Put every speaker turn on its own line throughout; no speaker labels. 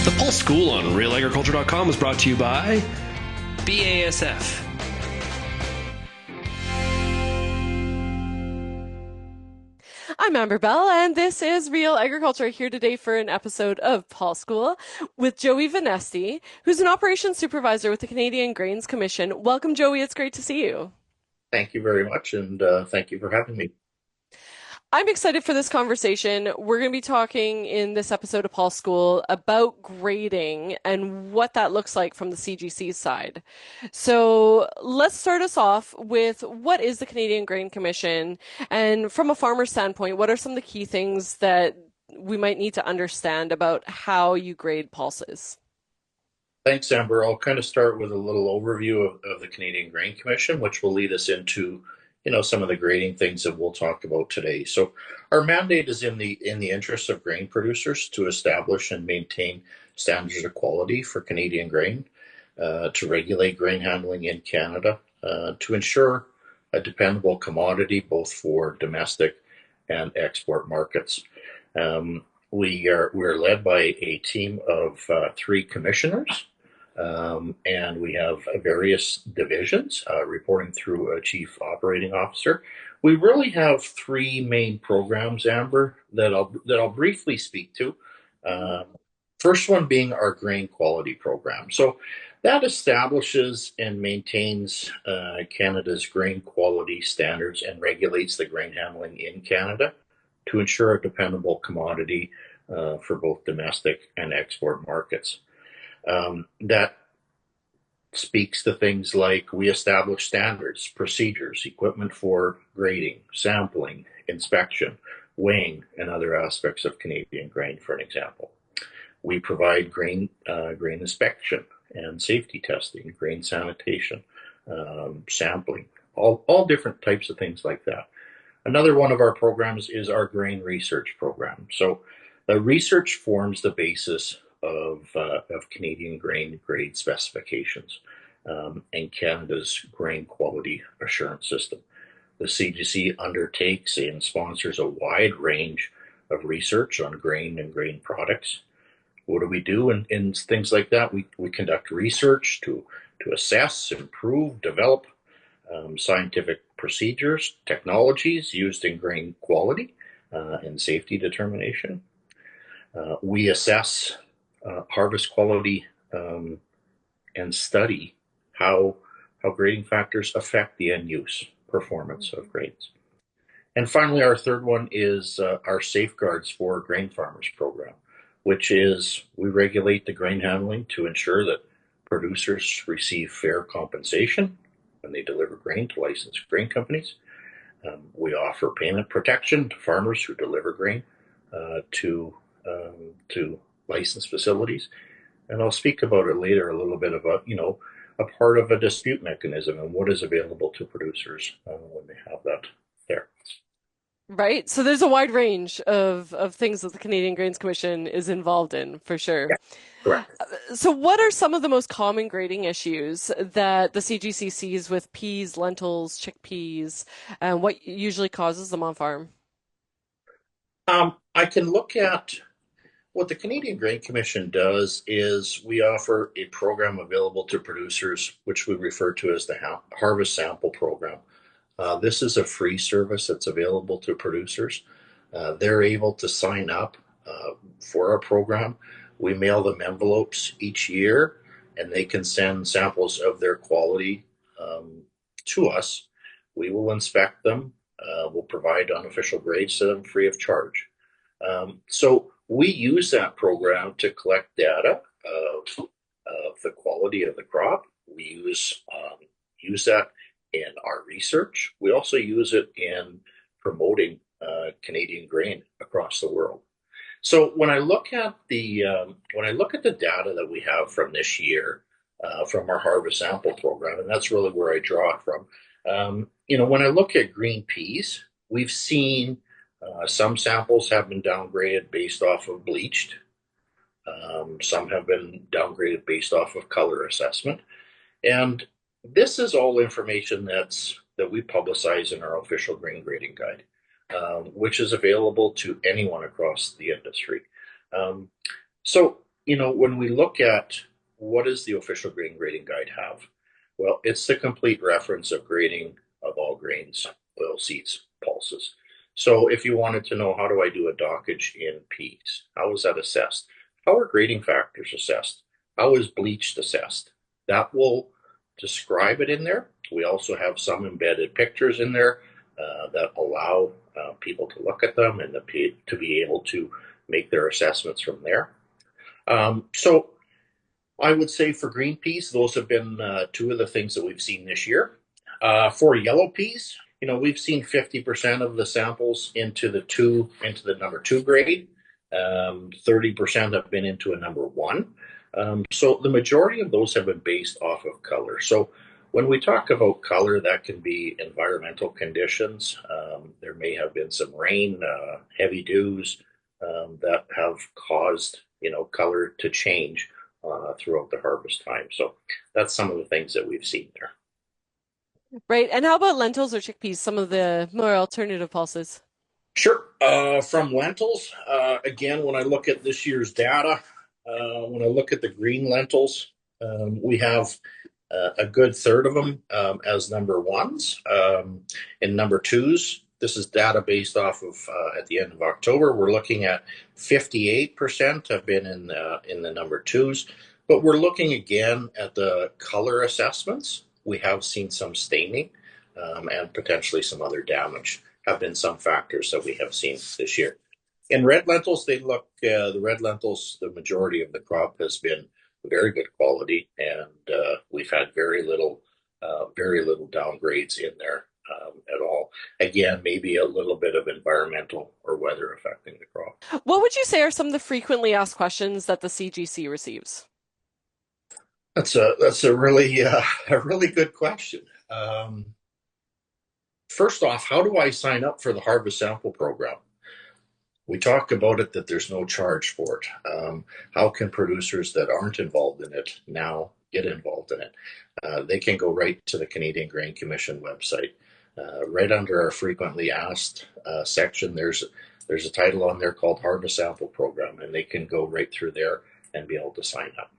The Pulse School on RealAgriculture.com is brought to you by BASF.
I'm Amber Bell, and this is Real Agriculture, here today for an episode of Pulse School with Joey Vanneste, who's an operations supervisor with the Canadian Grains Commission. Welcome, Joey. It's great to see you.
Thank you very much, and thank you for having me.
I'm excited for this conversation. We're going to be talking in this episode of Pulse School about grading and what that looks like from the CGC side. So let's start us off with what is the Canadian Grain Commission? And from a farmer standpoint, what are some of the key things that we might need to understand about how you grade pulses?
Thanks, Amber. I'll kind of start with a little overview of the Canadian Grain Commission, which will lead us into some of the grading things that we'll talk about today. So our mandate is in the interest of grain producers to establish and maintain standards of quality for Canadian grain, to regulate grain handling in Canada, to ensure a dependable commodity both for domestic and export markets. We're led by a team of 3 commissioners. And we have various divisions reporting through a chief operating officer. We really have 3 main programs, Amber, that I'll briefly speak to. First one being our grain quality program. So that establishes and maintains Canada's grain quality standards and regulates the grain handling in Canada to ensure a dependable commodity for both domestic and export markets. That speaks to things like we establish standards, procedures, equipment for grading, sampling, inspection, weighing, and other aspects of Canadian grain, for an example. We provide grain inspection and safety testing, grain sanitation, sampling, all different types of things like that. Another one of our programs is our grain research program. So the research forms the basis of Canadian grain grade specifications and Canada's grain quality assurance system. The CGC undertakes and sponsors a wide range of research on grain and grain products. What do we do in things like that? We conduct research to assess, improve, develop scientific procedures, technologies used in grain quality and safety determination. We assess harvest quality and study how grading factors affect the end use performance of grains. And finally, our third one is our Safeguards for Grain Farmers program, which is we regulate the grain handling to ensure that producers receive fair compensation when they deliver grain to licensed grain companies. We offer payment protection to farmers who deliver grain to licensed facilities. And I'll speak about it later a little bit about, a part of a dispute mechanism and what is available to producers when they have that there.
Right. So there's a wide range of things that the Canadian Grains Commission is involved in, for sure.
Yeah, correct.
So what are some of the most common grading issues that the CGC sees with peas, lentils, chickpeas, and what usually causes them on farm?
I can look at what the Canadian Grain Commission does is we offer a program available to producers, which we refer to as the Harvest Sample Program. This is a free service that's available to producers. They're able to sign up for our program. We mail them envelopes each year, and they can send samples of their quality to us. We will inspect them. We'll provide unofficial grades to them free of charge. So we use that program to collect data of the quality of the crop. We use that in our research. We also use it in promoting Canadian grain across the world. So when I look at the data that we have from this year, from our Harvest Sample Program, and that's really where I draw it from. When I look at green peas, we've seen some samples have been downgraded based off of bleached. Some have been downgraded based off of color assessment. And this is all information that we publicize in our official grain grading guide, which is available to anyone across the industry. So when we look at what does the official grain grading guide have? Well, it's the complete reference of grading of all grains, oilseeds, pulses. So if you wanted to know how do I do a dockage in peas, how is that assessed? How are grading factors assessed? How is bleached assessed? That will describe it in there. We also have some embedded pictures in there that allow people to look at them and to be able to make their assessments from there. So I would say for green peas, those have been two of the things that we've seen this year. For yellow peas, we've seen 50% of the samples into the number two grade. 30% have been into a number one. So the majority of those have been based off of color. So when we talk about color, that can be environmental conditions. There may have been some rain, heavy dews that have caused color to change throughout the harvest time. So that's some of the things that we've seen there.
Right. And how about lentils or chickpeas, some of the more alternative pulses?
Sure. From lentils, again, when I look at this year's data, when I look at the green lentils, we have a good third of them as number ones. And number twos, this is data based off of at the end of October. We're looking at 58% have been in the number twos, but we're looking again at the color assessments. We have seen some staining and potentially some other damage have been some factors that we have seen this year. In red lentils, the red lentils, the majority of the crop has been very good quality, and we've had very little downgrades in there at all. Again, maybe a little bit of environmental or weather affecting the crop.
What would you say are some of the frequently asked questions that the CGC receives?
That's a really good question. First off, how do I sign up for the Harvest Sample Program? We talk about it that there's no charge for it. How can producers that aren't involved in it now get involved in it? They can go right to the Canadian Grain Commission website. Right under our frequently asked section, there's a title on there called Harvest Sample Program, and they can go right through there and be able to sign up.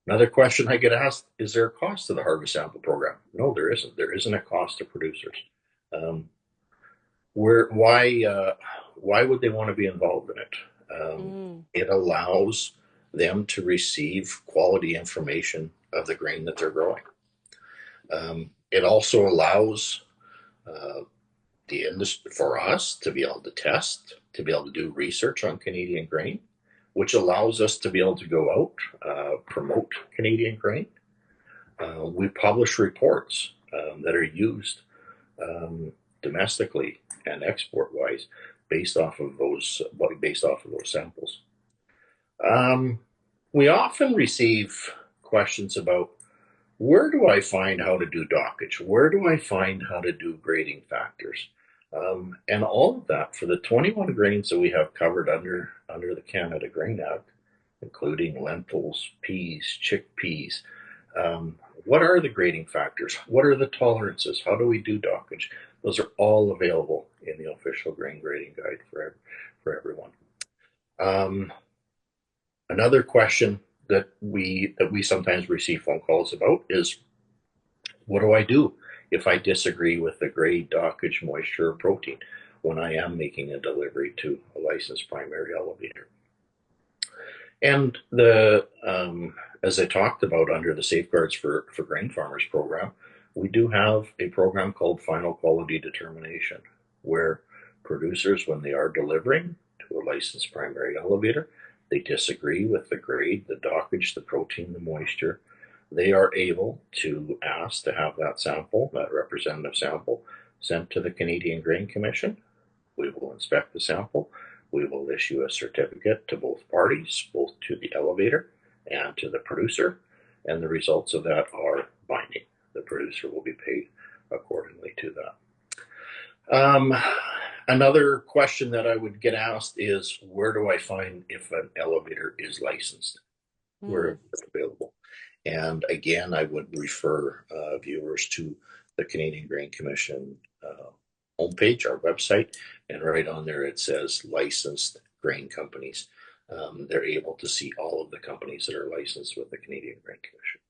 Another question I get asked, is there a cost to the Harvest Sample Program? No, there isn't. There isn't a cost to producers. Why would they want to be involved in it? It allows them to receive quality information of the grain that they're growing. It also allows the industry, for us to be able to test, to be able to do research on Canadian grain, which allows us to be able to go out, promote Canadian grain. We publish reports that are used domestically and export-wise based off of those samples. We often receive questions about, where do I find how to do dockage? Where do I find how to do grading factors? And all of that for the 21 grains that we have covered under the Canada Grain Act, including lentils, peas, chickpeas. What are the grading factors? What are the tolerances? How do we do dockage? Those are all available in the official grain grading guide for everyone. Another question that we sometimes receive phone calls about is, what do I do if I disagree with the grade, dockage, moisture, or protein when I am making a delivery to a licensed primary elevator? And as I talked about under the Safeguards for Grain Farmers program, we do have a program called Final Quality Determination, where producers, when they are delivering to a licensed primary elevator, they disagree with the grade, the dockage, the protein, the moisture, they are able to ask to have that sample, that representative sample, sent to the Canadian Grain Commission. We will inspect the sample. We will issue a certificate to both parties, both to the elevator and to the producer, and the results of that are binding. The producer will be paid accordingly to that. Another question that I would get asked is, where do I find if an elevator is licensed? Where it's available? And again, I would refer viewers to the Canadian Grain Commission homepage, our website, and right on there it says licensed grain companies. They're able to see all of the companies that are licensed with the Canadian Grain Commission.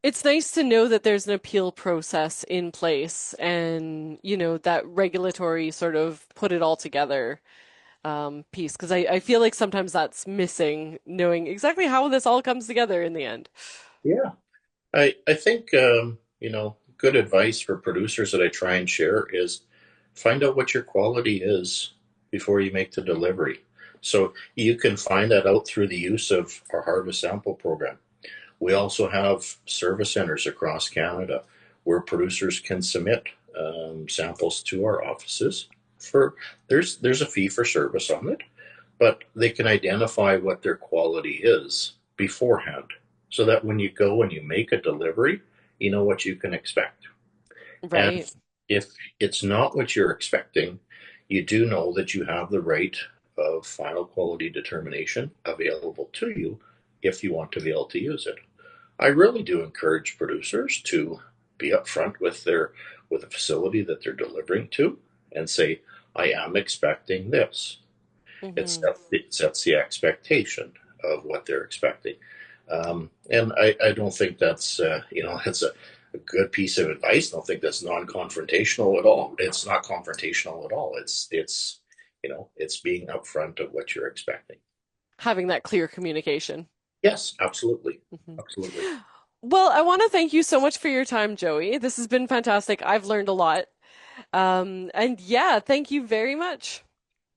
It's nice to know that there's an appeal process in place and, that regulatory sort of put it all together piece. Because I feel like sometimes that's missing, knowing exactly how this all comes together in the end.
Yeah, I think, good advice for producers that I try and share is find out what your quality is before you make the delivery. So you can find that out through the use of our harvest sample program. We also have service centers across Canada where producers can submit samples to our offices. For there's a fee for service on it, but they can identify what their quality is beforehand, so that when you go and you make a delivery, you know what you can expect. And
Right.
if it's not what you're expecting, you do know that you have the right of final quality determination available to you if you want to be able to use it. I really do encourage producers to be upfront with with the facility that they're delivering to and say, I am expecting this.
Hmm.
It sets the expectation of what they're expecting. And I don't think that's, that's a good piece of advice. I don't think that's non-confrontational at all. It's not confrontational at all. It's being upfront of what you're expecting.
Having that clear communication.
Yes, absolutely.
Mhm.
Absolutely.
Well, I want to thank you so much for your time, Joey. This has been fantastic. I've learned a lot. And yeah, thank you very much.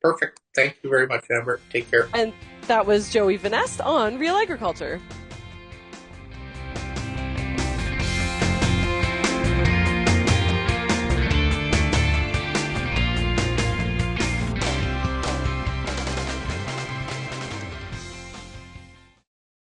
Perfect. Thank you very much, Amber. Take care.
And that was Joey Vanneste on Real Agriculture.